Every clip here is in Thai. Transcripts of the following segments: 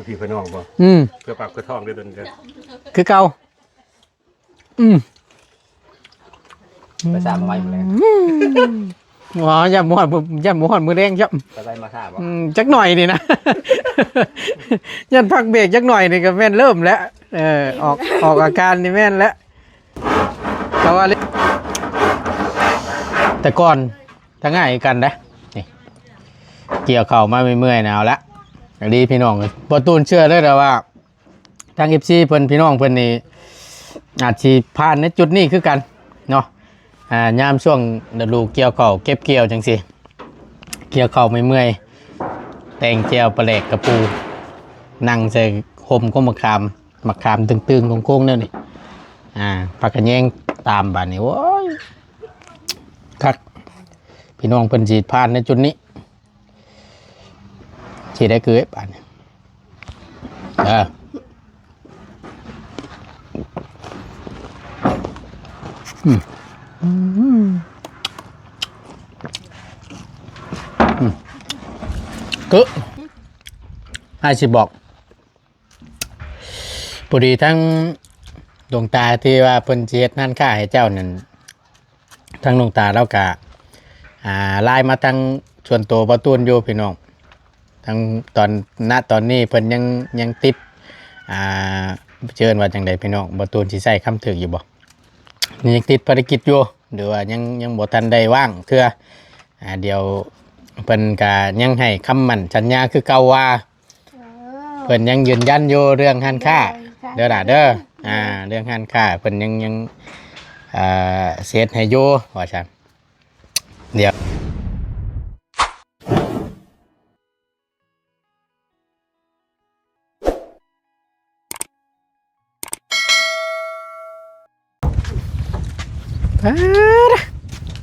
พี่พี่น้องบ่เพื่อปากเพื่อท้องได้ดนเด้อคือเก่าไปสร้างมาไว้หมดแล้วว้าอย่าม้วนมือแดงจับไปไว้มาทราบบ่จักหน่อยนี่นะยันพักเบรกจักหน่อยนี่ก็แม่นเริ่มแล้วออกอาการนี่แม่นแล้วแต่ว่าแต่ก่อนทั้งง่ายกันนะนี่เกี่ยวเข่ามาเมื่อยๆเอาละดีพี่น้องบ่ตูนเชื่อเลยแต่ว่าทาง FC เพิ่นพี่น้องเพิ่นนี่อาจสิผ่านในจุดนี้คือกันเนาะยามช่วงฤดูเกี่ยวเข่าเก็บเกี่ยวจังซี่เกี่ยวเข่าเมื่อยๆแต่งแจวปลาแหลกกระปูนั่งใส่คมก็มะขามตึงๆโค้งๆนั่นนี่ผักกระแยงตามบ้านนี่โอ้ยคักพี่น้องเพิ่นสิผ่านในจุดนี้สิได้คือบ้านก็ให้สิบอกพอดีทั้งดวงตาที่ว่าเพิ่นเฮ็ดนั่นค่าให้เจ้านั่นทั้งดวงตาแล้วก็ไลน์มาทั้งส่วนตัวประตูนอยู่พี่น้องทั้งตอนนี้เพิ่นยังติดเชิญว่าจังไดพี่น้องประตูนสิใช้คำถึกอยู่บ่นี่ยังติดภารกิจอยู่หรือว่ายังบ่ทันได้ว่างเทื่อเดี๋ยวเพิ่นก็ยังให้คำมั่นสัญญาคือเก่าว่าเพิ่นยังยืนยันอยู่เรื่องหันค่าเด้อล่ะเด้อเรื่องหันค่าเพิ่นยังเซตให้อยู่ว่าซั่นเดี๋ยว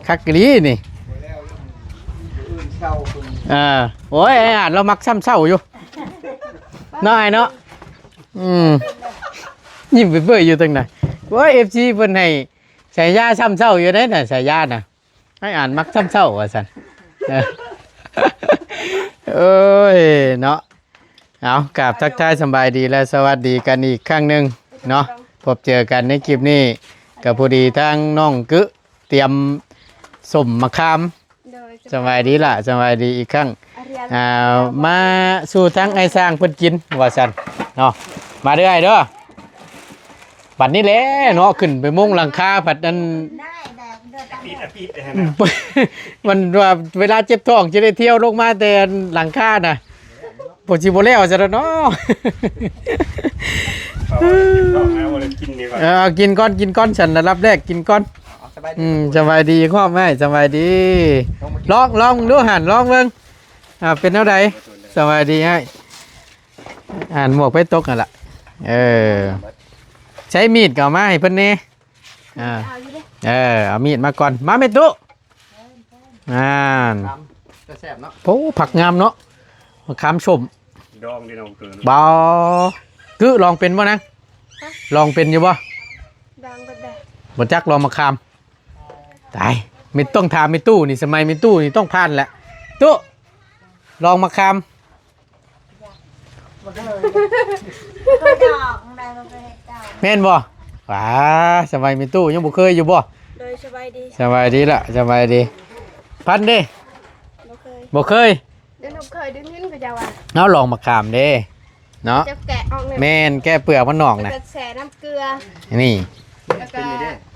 คักกะลีนี่โอ้ยเรามักซ้ำเศร้าอยู่น้อยเนาะยิ้มเบื่ออยู่ตรงไหนว่าFC เพิ่นให้สายยาซ้ำเศร้าอยู่ได้น่ะสายยาน่ะให้อ่านมักซ้ำเศร้าว่าซั่นเอ้ยเนาะเอากราบทักทายสบายดีและสวัสดีกันอีกครั้งนึงเนาะพบเจอกันในคลิปนี้กับพอดีทางน้องกึเตรียมสมมะขามสบายดีล่ะสบายดีอีกครั้งมาสู่ทั้งไอ้สร้างเพิ่นกินว่าซั่นเนาะมาเด้อเด้อบัดนี้แหละเนาะขึ้นไปมุงหลังคาผัดนั้นมันว่าเวลาเจ็บท้องจะได้เที่ยวลงมาแต่หลังคาน่ะบ่สิบ่แล้วซะแล้วเนาะกินก้อนฉันระดับแรกกินก้อนสบายดีข้อแม่สบายดีลองดูหันลองเบิ่งเป็นเท่าใดสบายดีให้หมวกไปตกนั่นล่ะใช้มีดก็มาให้เพิ่นแน่เอามีดมาก่อนมาเม็ดตุจะแซ่บเนาะโอ้ผักงามเนาะมะขามชมดองนี่น้องเกินบ่คือลองเป็นบ่นะลองเป็นอยู่บ่บ่จักลองมะขามตายไม่ต้องถามไม่ตู้นี่สมัยไม่ตู้นี่ต้องผ่านแหละตู้ลองมะขามแม่นบ่ว้าสมัยไม่ตู้ยังบ่เคยอยู่บ่โดยสบายดีสบายดีละสบายดีพันเด้บ่เคยเดี๋ยวหนูเคยดึงเงินกับเจ้าอ่ะเนาะลองมะขามเด้เนาะจะแกะออกเลยแม่นแก้เปลือกมันนอกนะจะแช่น้ำเกลือนี่แล้วก็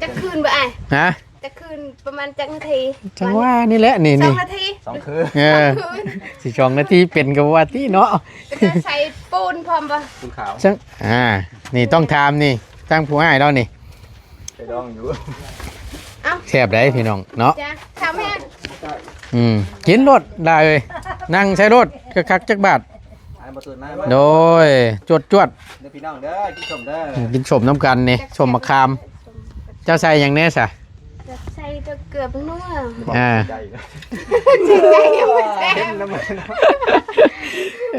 จะคืนบ่ไอ้ฮะจะคืนประมาณจักนาทีจังว่านี่แหละนี่2 นาที2 คืนสิ2 นาทีเป็นกับว่าที่เนาะจะใส่ปูนพร้อมป่ะปูนขาวจังนี่ต้องทำนี่ตั้งผู้ให้เรานี่ไปดองอยู่แซ่บได้พี่น้องเนาะจ้ะทำแม่กินรถได้เลยนั่งใช้รถคักจักบาทโดยจวดเด้อพี่น้องเด้อกินชมเด้อกินชมน้ำกันนี่ชมมะขามเจ้าใส่อย่างแน่สะใส่เกลือเป็นนัว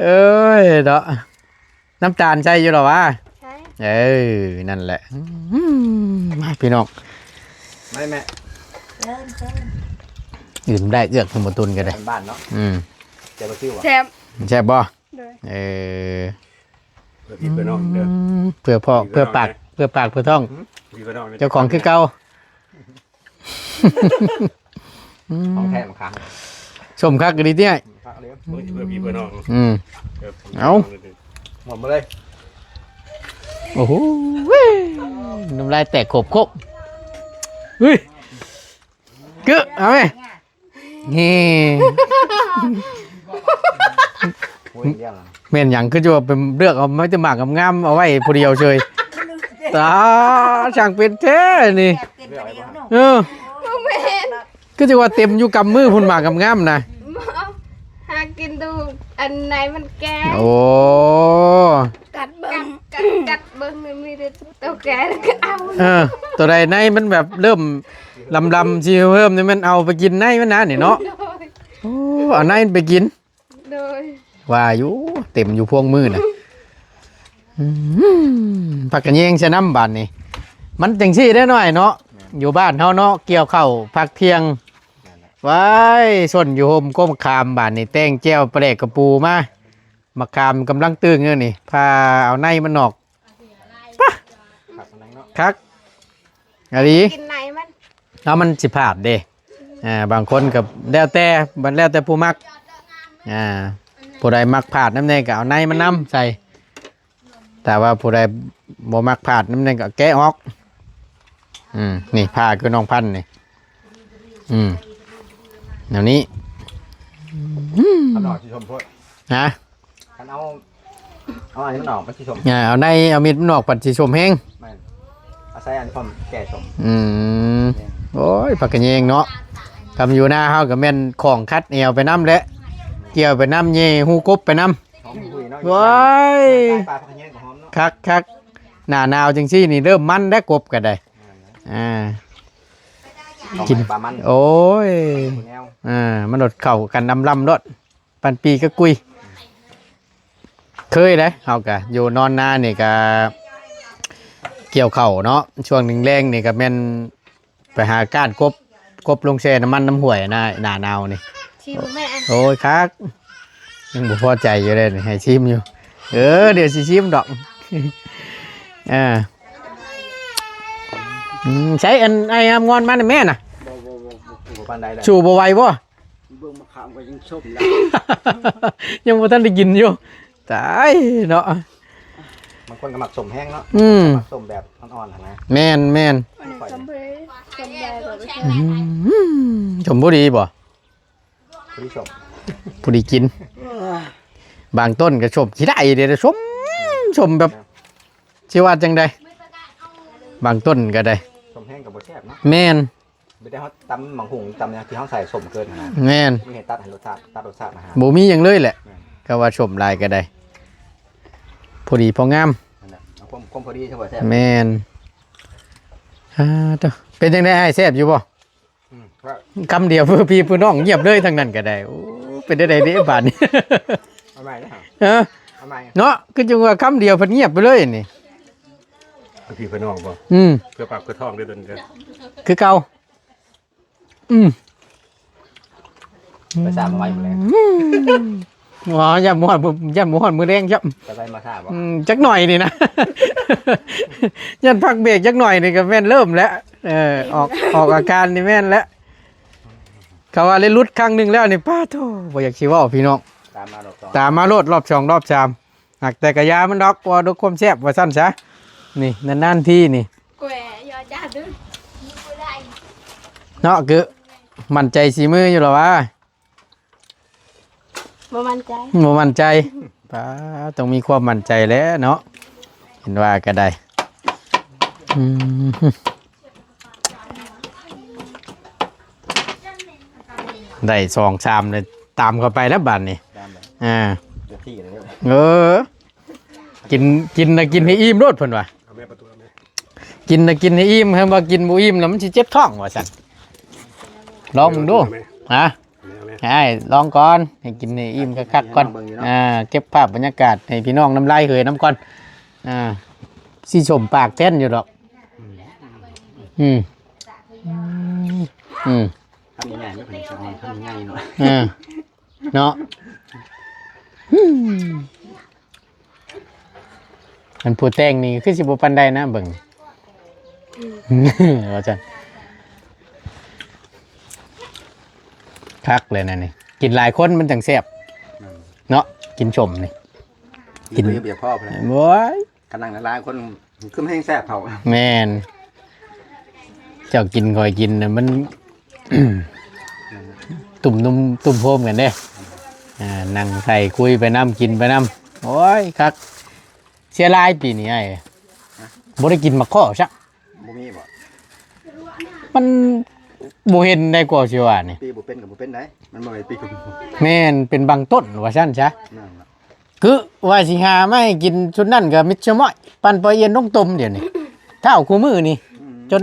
เอ้ยเนาะน้ำตาลใส่อยู่หรอวะใช่นั่นแหละมาพี่น้องไม่แม่อื่นได้เอื้อกสมบูรณ์กันเลยบ้านเนาะแซ่บซิ่วแซ่บแซ่บบ่ พี่เพื่อนน้องเด้อ เพื่อพ่อเพื่อปากเพื่อปากเพื่อท้อง พี่เพื่อนน้อง เจ้าของคือเก่า ของแท้มาค้าง ชมคักกันดีเนี่ย ค้างเลย เพื่อพี่เพื่อนน้อง เอา หมดมาเลย โอ้โหเว้ยน้ำลายแตกโขบโคกเฮ้ยกึ๊เอาไหมนี่ โอ้ยเลี้ยง เม่นหยังคือจะว่าเป็นเลือกเอาไม่จะหมากกับงามเอาไว้ผู้เดียวเฉยตาช่างเป็นแท้นี่เออ บ่แม่น ก็จะว่าเต็มอยู่กำมือพุ่นหมากกับงามนะ บ่หากินดูอันไหนมันแก่ โอ้ กัดเบิ่งกัดเบิ่งมันมีแต่ตัวแก่แล้วก็เอา เออตัวใดในมันแบบเริ่มลำชีเพิ่มนี่มันเอาไปกินในมันนะนี่เนาะ โดย โอ้เอาในมันไปกิน โดย ว่าอยู่เต็มอยู่พวงมือน่ะผักกระเยงชะน้ำบานนี่มันจังซี่ได้หน่อยเนาะอยู่บ้านเฮาเนาะเกี่ยวข้าวพักเที่ยงไว้ส่วนอยู่โฮมก้มคามบานนี่แต้งแจ้วปลาแดกกระปูมามาคามกำลังตึงเงี้ยนี่พาเอาในมันออก ผักอะไรเนาะ คักอะไร กินไหนมัน เอามันสิผาดเด้บางคนกับแล้วแต่บันแล้วแต่ผู้มักผู้ใดมักผาดน้ำแดงก็เอาในมันน้ำใส่แต่ว่าผู้ใดบ่มักผาดน้ำแดงก็แกะออกนี่ผ้าคือน้องพันธุ์นี่แนวนี้ ขนมที่ชมพูด นะ ขันเอาอันนี้มันออกมาที่ชม เอาในเอามีดมันออกปัดสิชมแห้ง ไม่เอาใส่อันชมแก่ชม โอ้ยผักกระเยงเนาะทำอยู่หน้าเฮากับแม่นของคัดเอวไปน้ำและเกี่ยวไปน้ำเย่หูกบไปน้ หอมคุยเนาะ ำว้าย ปลาผักเงี้ยกับหอมเนาะ คักหน้าหนาวจังซี่นี่เริ่มมันแล้วกบกันได้กิน ปลามัน โอ้ย แนว มันหลดเข่ากันนำลำรถปันปีก็กุยเคยเลยเฮากะอยู่นอนนานี่กะเกี่ยวเข่าเนาะช่วงหนึ่งแรงนี่ก็แม่นไปหาก้านกบลงแช่น้ำมันน้ำห่วยนะหน้าหนาวนี่ ชิมแม่ โอ้ยคักยังบ่พอใจอยู่เลยนี่ให้ชิมอยู่เดี๋ยวสิชิมดอกใช้อันไอ้งามงอนมาแม่น่ะ บ่ปานใดเลย ชูบ่ไหวบ่ เบิ่งมะขามก็ยังชมแล้ว ยังบ่ทันได้กินอยู่ตายเนาะ บางคนก็หมักสมแห้งเนาะหมักสมแบบอ่อนๆนะ แม่น อันนี้จำเป็นจำได้บ่ใช่ ชมบ่ดีบ่ ผู้ที่ชม ผู้ดีกิน บางต้นก็ชมขี้ได้เด้อชมแบบสิว่าจังไดบางต้นก็ได้ สมแห้งกับบ่แซ่บเนาะ แม่น ไม่ได้เขาตำหมังหุงตำอย่างที่เขาใส่สมเกินนะ แม่น ไม่เห็นตัดให้รสชาติตัดรสชาติมาหา บ่มีหยังเลยแหละก็ว่าชมหลายก็ได้พอดีพองาม นั่นแหละเอาความพอดีใช่ป่ะแซ่บ แม่นเด้อเป็นจังได๋อ้ายแซ่บอยู่บ่ ว่า คำเดียวเพื่อพี่เพื่อน้องเงียบเลยทั้งนั้นก็ได้โอ้เป็นได้เด้บาดนี้ เอาใหม่นะฮะ เอา ใหม่ เนาะคือจังว่าคำเดียวเพิ่นเงียบไปเลยนี่ พี่เพื่อนน้องบ่ เ เพื่อปากเพื่อท้องเด้อเด้อ คือเก่าไปสามมาไว้หมดแล้ว อ๋อย่ำหมอนมือแดงจับ จะไปมาทราบว่า จักหน่อยนี่นะ ยันพักเบรกจักหน่อยนี่ก็แม่นเริ่มแล้วออกอาการนี่แม่นแล้วเขาว่าเล่นรุดครั้งหนึงแล้วนี่ป้าโธ่บ่อยากสิเว้าพี่น้อง ตามมาดอกสอง ตามมาโลดรอบสองรอบสามหากแต่กะยามันดอกว่าดอกความแซ่บว่าซั่นซะนี่นานๆทีนี่ แกว่ยอจ้าดื้อ เนาะคือมั่นใจสีมืออยู่หรอวะ บ่มั่นใจ บ่มั่นใจป้าต้องมีความมั่นใจแล้วเนาะเห็นว่าก็ได้ได้2-3เลยตามเข้าไปแล้วบัดนี้ ตามแบบ เเดี๋ยวที่เลยเนี่ย กินนะกินให้อิ่มโลดเพิ่นว่า เอาแม่ประตูเอาแม่ กินนะกินให้อิ่มเพิ่นว่ากินบ่อิ่มแล้วมันสิเจ็บท้องว่าซั่นลองมึงดูฮะ เอาแม่ ให้ลองก่อนให้กินให้อิ่มคักๆก่อนเก็บภาพบรรยากาศให้พี่น้องน้ำลายเหยน้ำก่อนสิชมปากแท่นอยู่ดอกทำยังไงไม่เป็นสมองทำยังไงเนาะ เนาะ มันผู้แต่งนี่คือสิบ่ปานใดนะเบิ่ง ว่าจังคักเลยนะนี่กินหลายคนมันจังแซ่บเนาะกินชมนี่ กินเบียร์พ่อไปเลย โว้ย กำลังละลายคนขึ้นแห้งแซ่บเขา แม่นเจ้ากินก่อยกินน่ะมัน ตุ่มนุ่มตุ่มโพมกันเด้นั่งใส่คุยไปน้ำกินไปน้ำโอ้ยคักเสียรายปีนี้ไอ้บ่ได้กินมะข้อซัก บ่มีบ่ มันบ่เห็นได้กว่าสิว่านี่ ปีบ่เป็นกับบ่เป็นได้มันบ่ได้ปีกับ แม่นเป็นบางต้นว่าซั่นซะ นั่นล่ะ คือว่าสิหาไม่กินชุดนั้นก็มิดชะม้อยปั่นปลาเย็นน้องต้มเดี๋ยวนี้เท่าคู่มือนี่จน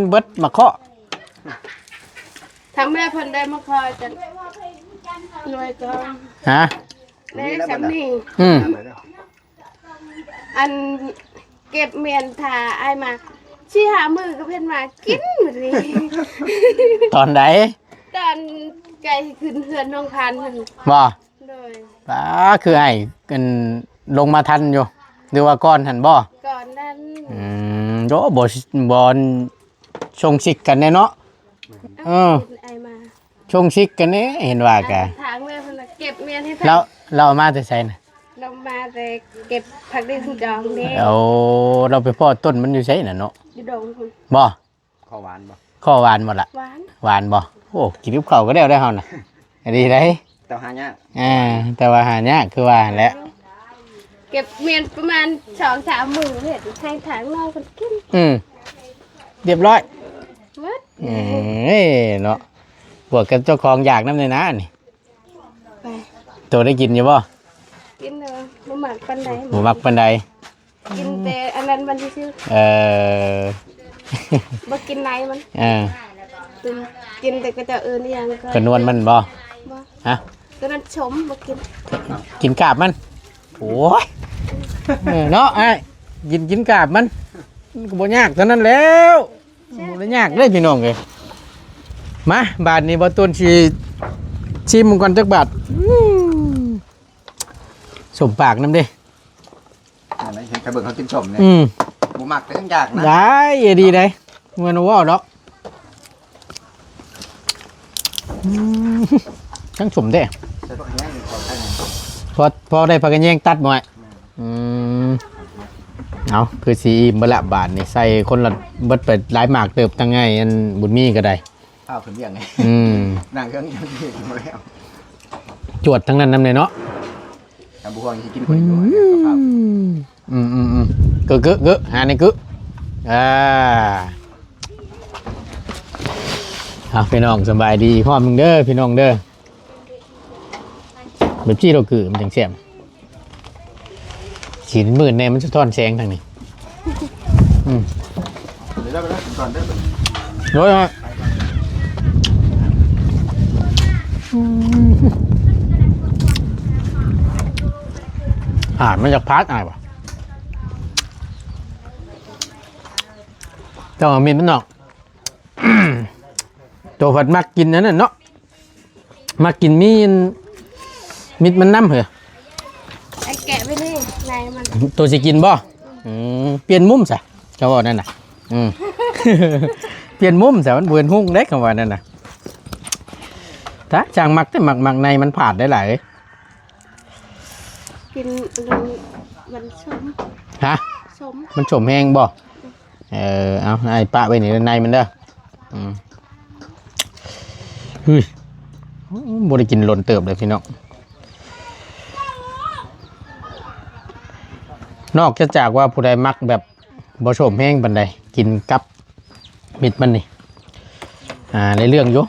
เบิดมะข้อ ทางแม่เพิ่นได้มาคอยจันหน่วยก็ ฮะ ได้สำนี อืม ทำเลยเด้อ อันเก็บเมียนทาไอายมาชี้หามือก็เพิ่นมากินหมดเลย ตอนใด ตอนไก่ขึ้นเฮือนน้องพันธุ์นั่น บ่ โดย ป้าคือไอ้กันลงมาทันอยู่หรือว่าก่อนหันบ่ ก่อนนั้น โดบ่ชงชิกกันแน่เนาะ เออ ไอายมา ชงชิกกันนี่เห็นว่ากะ ถามแม่เพิ่นว่าเก็บเมียนให้ แล้วเราเอามาแต่ไสน่ะ เรามาแต่เก็บผักได้ทุกดอกเด้ เอาเราไปพ่อต้นมันอยู่ไสน่ะเนาะ อยู่ดงพุ่น บ่ ข้าวหวานบ่ ข้อหวานหมดละ หวาน หวานบ่โอ้กินกับข้าวก็ได้เฮาน่ะดีได้ แต่หายาก แต่ว่าหายากคือว่าหั่นแหละ เก็บเมียนประมาณ2-3มื้อเฮ็ดให้ทางน้องเพิ่นกิน เรียบร้อย หมด เนาะบวกกับเจ้าของอยากน้ำเลยนะนี่ ไป ตัวได้กินอยู่บ่ กินเด้อบ่มักปานใด หมูมักปันใด กินแต่อันนั้นมันซื่อ เออ ๆบ่กินไหนมัน เออ ตึมกินแต่ก็จะอื่นอหยังก็ กระนวลมันบ่ บ่ ฮะ ก็นั้นชมบ่กิน กินกาบมันโอ้ยเนาะไอ้กินกาบมันก็บ่ยากเท่านั้นแล้วบ่ได้ยากเลยพี่น้องเอ้ยมาบาทนี้บ่ต้นสิชิมมันก่อนจักบาทสมปากน้ำเด้ อันนั้นเห็นใครเบิ่งเขากินสมเนี่ย บ่มักแต่ยังอยากนะ ได้ดีได้เงินว่าวดอกทั้งสมเด้ แต่พวกนี้ขอใช้หน่อย พอได้พักกันแย่งตัดหมดเอาคือสีบละบาทนี่ใส่คนละเบิดไปหลายหมากเติบตั้งไงอันบุญมีก็ได้ ข้าวขึ้นเบี้ยงไง ม นั่งเครื่องยังเบี้ยงมาแล้ว จวดทั้งนั้นน้ำเลยเนาะ แต่บุคคลที่กินคนเดียวเนี่ยกับข้าว กึหาในกึพี่น้องสบายดีพ่อมึงเด้อพี่น้องเด้อแบบที่เราคือมันจังเสียมสีมืดเนี่ยมันจะทอนแสงทางนี้ เดี๋ยวเราไปแล้วก่อนเด้อ โดยฮะมันจากพาร์ทอะไรวะเจ้ามีมันเนาะ ตัวผัดมักกินนั่นน่ะเนาะมักกินมิดมันน้ำเหรอ ไอ้แกะไปนี่ไหนมัน ตัวสิกินบ่เปลี่ยนมุมซะเขาบอกนั่นน่ะเปลี่ยนมุมซะมันเบือนหุ้งเล็กคำว่านั่นน่ะถ้าจางมักแต่มักในมันผาดได้หลาย กินมันชม ฮะ ชม มันสมแห้งบ่เอาไอ้ปะไปนี่ในมันเด้อเฮ้ยบ่ได้กินหล่นเติบเลยพี่น้องนอกจากว่าผู้ใดมักแบบบ่สมแห้งปานใดกินกับมิดมันนี่ในเรื่องอยู่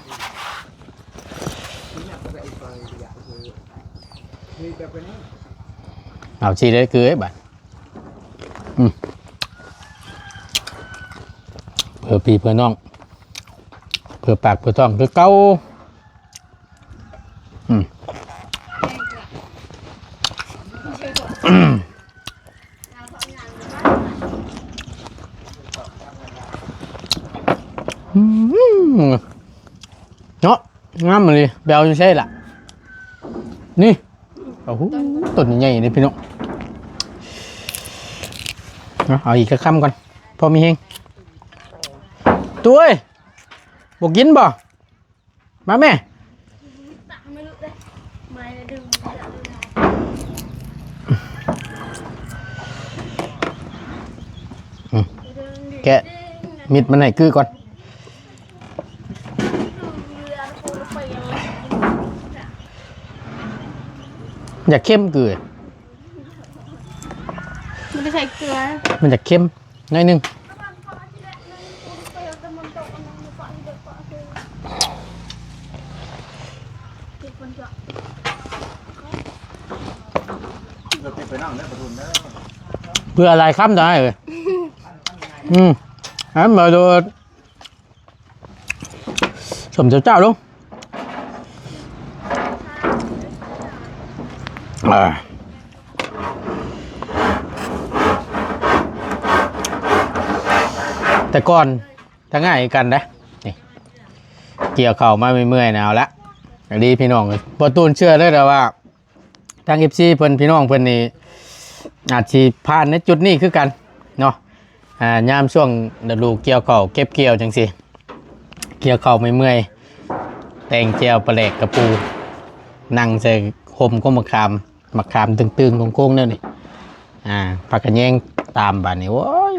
เอาชีได้คือไอ้บัดเพื่อพี่เพื่อน้องเพื่อปากเพื่อท้องคือเก่าเนาะงามเลยแบลจะใช่ล่ะนี่โอ้โหต้นใหญ่เลยพี่น้อง เอาอีกคำก่อนพอมีเฮงตัวเอ้ยบกินบ่มาแม่แกะมิดมันไหนคือก่อนอยากเข้มเกลือ มันจะใส่เกลือ มันจะเข้มหน่อยนึงเพื่ออะไรครับได้เลยอันมาดูสมเจ้าเจ้าลุงแต่ก่อนถ้าง่ายกันนะนี่เกี่ยวเข่ามาเมื่อยๆนะเอาละดีพี่น้องพอตูนเชื่อเลยแต่ว่าทางFCเพิ่นพี่น้องเพิ่นนี่อาจสิผ่านในจุดนี้คือกันเนาะยามช่วงฤดูเกี่ยวเข่าเก็บเกี่ยวจังซี่เกี่ยวเข่าเมื่อยๆแตงแจวปลาแหลกกระปูนั่งใส่คมก็มะขามตึงๆโค้งๆนั่นนี่ผักกระแยงตามบ้านนี่โอ้ย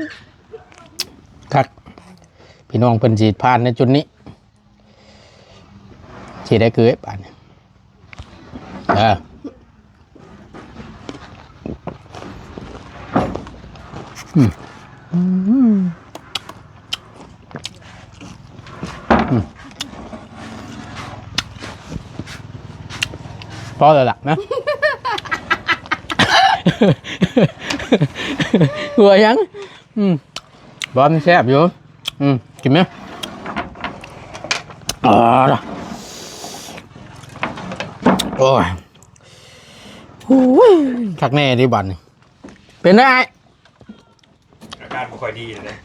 คักพี่น้องเพิ่นสิผ่านในจุดนี้สิได้คือบ้านนี่พอแล้วล่ะนะ หัวยังบอมแซ่บอยู่กินไหมโอ้ยคักแน่ดิบันเป็นได้ อาการไม่ค่อยดีเลย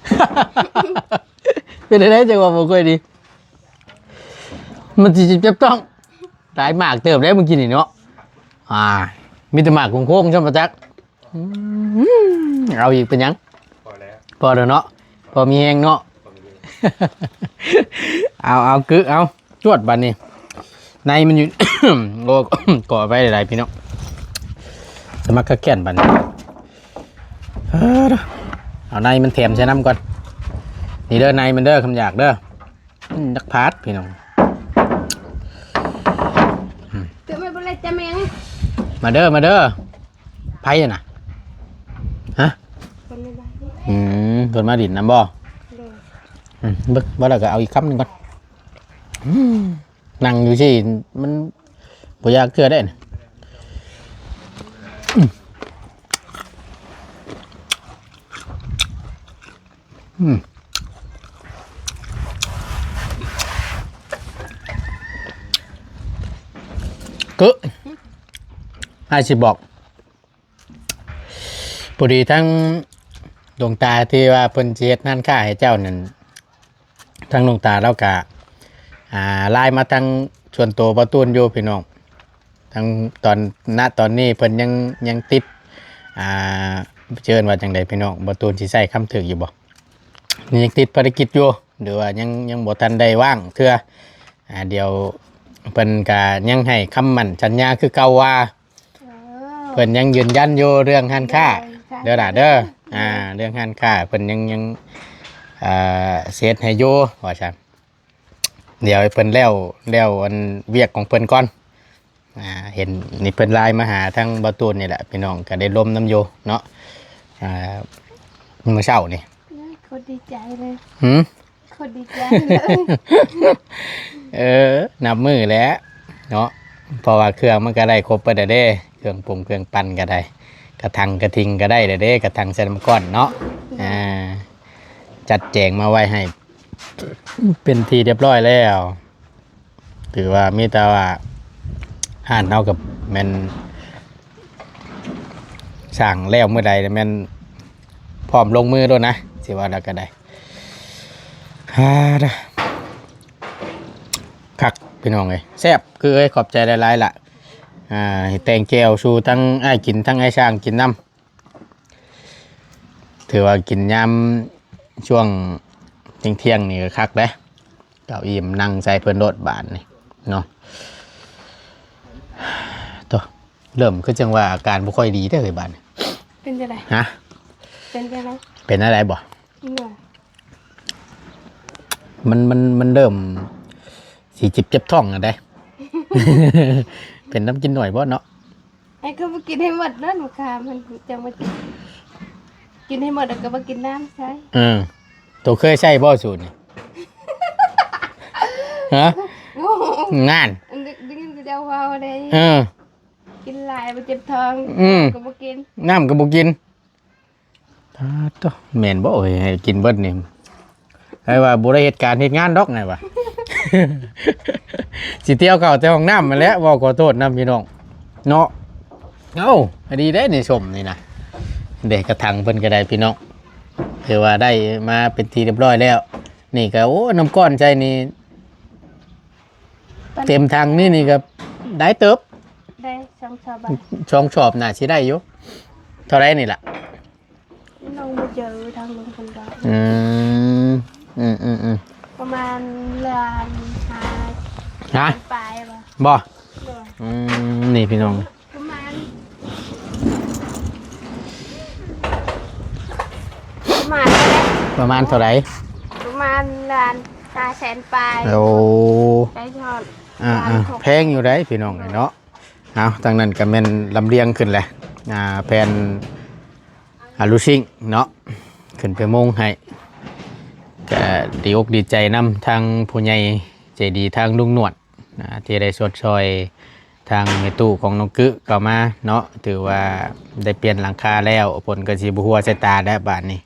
เป็นได้จังหวะบ่ค่อยดีมันสิเจ็บต้องหลายหมากเติมได้เมื่อกี้นี่เนาะมีแต่หมากโค้งๆใช่ไหมจักเอาอีกเป็นยังพอแล้ว พอแล้วเนาะพอมีแห้งเนาะ เอากึเอาจวดบันนี้ในมันอยู่ โอ้ก่อไปหลายพี่น้องสมัครก็แก่นบันเอาในมันแถมใช้น้ำก่อนนี่เด้อในมันเด้อคำอยากเด้อนักพาร์ทพี่น้องเกิดไม่เป็นไรจะแมงมาเด้อไพ่น่ะฮะเพิ่นมาดินน้ำบ่บึกบ่แล้วก็เอาอีกคำหนึ่งก่อนนั่งอยู่สิมันบ่อยากเกลือได้นะก็ให้สิบอกพอดีทั้งดวงตาที่ว่าเพิ่นเฮ็ดนั่นค่าให้เจ้านั่นทั้งดวงตาแล้วก็ไลน์มาทั้งส่วนตัวประตูนอยู่พี่น้องทั้งตอนนี้เพิ่นยังติดเชิญว่าจังไดพี่น้องประตูนสิใช้คำถึกอยู่บ่นี่ยังติดภารกิจอยู่หรือว่ายังบ่ทันได้ว่างเทื่อเดี๋ยวเพิ่นก็ยังให้คำมั่นสัญญาคือเก่าว่าเพิ่นยังยืนยันอยู่เรื่องหันค่าเด้อล่ะเด้อเรื่องหันค่าเพิ่นยังเซตให้อยู่ว่าซั่นเดี๋ยวเพิ่นแล้วอันเวียกของเพิ่นก่อนเห็นนี่เพิ่นไลน์มาหาทั้งบ่ตูนนี่แหละพี่น้องก็ได้ล้มน้ำอยู่เนาะมื้อเช้านี่คนดีใจเลยคนดีใจเลยนับมือแล้วเนาะเพราะว่าเครื่องมันก็ได้ครบไปเด้เครื่องปรุงเครื่องปั่นก็ได้กระทังกระทิงก็ได้เด้กระทังใส่น้ำก้อนเนาะจัดแจงมาไว้ให้เป็นทีเรียบร้อยแล้วถือว่ามีแต่ว่าห่านเท่ากับแมันสั่งแล้วเมื่อใดแมันพร้อมลงมือด้วยนะสิว่าแล้วก็ได้คักพี่น้องเลยแซ่บคือขอบใจหลายๆล่ะแตงแก้วชูทั้งไอ้กินทั้งไอ้ช่างกินน้ำ ถือว่ากินยามช่วงเที่ยงๆนี่ก็คักเด้เก้าอี้นั่งใส่เพิ่นโดดบานนี่เนาะตัวเริ่มคือจังว่าอาการบ่ค่อยดีเด้อเอ้ยบาดนี้ เป็นจังได๋ ฮะ เป็นจังได๋ เป็นอะไรบ่ เนาะ มันเริ่มสิจิบเจ็บท้องอ่ะได้ เป็นน้ำกินหน่อยบ่เนาะ ไอ้ก็บ่กินให้หมดเด้อหนูค่ะมันจังมากินให้หมดแล้วก็บ่กินน้ำใช่ ตัวเคยใช้บ่สูตรนี่ ฮะ โอ้ งาน อันนี้ก็จะว่าได้ กินหลายบ่เจ็บท้อง ก็บ่กิน น้ำก็บ่กินตัวแม่นบ่เอ้ยให้กินเบิดนี่ให้ว่าบ่ได้เหตุการณ์เหตุงานดอกไงวะ สิเที่ยวเข้าแต่ห้องน้ำมาแล้วเว้าขอโทษนำพี่น้องเนาะเอ้าดีได้นี่ชมนี่นะเด็กกระถังเพิ่นก็ได้พี่น้องถือว่าได้มาเป็นทีเรียบร้อยแล้ว นี่ก็โอ้น้ำก้อนใจนี่เต็มทางนี่ก็ได้เติบ ได้2 บาท ช่องชอบน่าสิได้อยู่เท่าไรนี่ล่ะ น้องบ่เจอทางลงคนดอก ประมาณเดือน5 ฮะ ปลายบ่ บ่ เดือน นี่พี่น้อง ประมาณประมาณเท่าไร ประมาณล้าน500,000ปลาย โอ้ ได้ทอด แพงอยู่ได้พี่น้องเนาะเอาทางนั้นก็แม่นลำเลียงขึ้นแหละแผ่นลูซิงเนาะขึ้นไปมงให้ก็ดีอกดีใจนำทางผู้ใหญ่ใจดีทางลุงหนวดที่ได้ชดช่วยทางในตู้ของน้องกึก็มาเนาะถือว่าได้เปลี่ยนหลังคาแล้วผลก็สิบ่หัวใส่ตาได้บาดนี้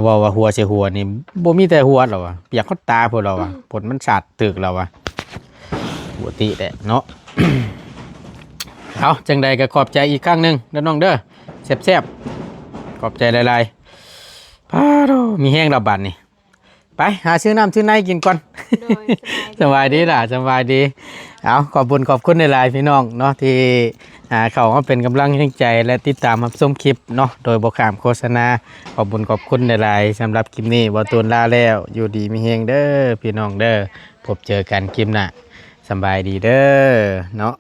ว่าหัวใส่หัวนี่บ่มีแต่หัวหรอกเปียกเขาตาพวกเราผลมันสาดตึกเราปกติแหละเนาะ เอาจังใดก็ขอบใจอีกครั้งหนึ่งเด้อน้องเด้อแซ่บๆขอบใจหลายๆพาโดมีแห้งระบาดนี่ไปหาซื้อน้ำซื้อในกินก่อน โดย สบายดีล่ะสบายดีเอาขอบคุณหลายๆพี่น้องเนาะที่เข้ามาเป็นกำลังใจและติดตามรับชมคลิปเนาะโดยบ่ข้ามโฆษณาขอบคุณหลายๆสำหรับคลิปนี้บ่ตูนลาแล้วอยู่ดีมีแห้งเด้อพี่น้องเด้อพบเจอกันคลิปหน้าสบายดีเด้อเนาะ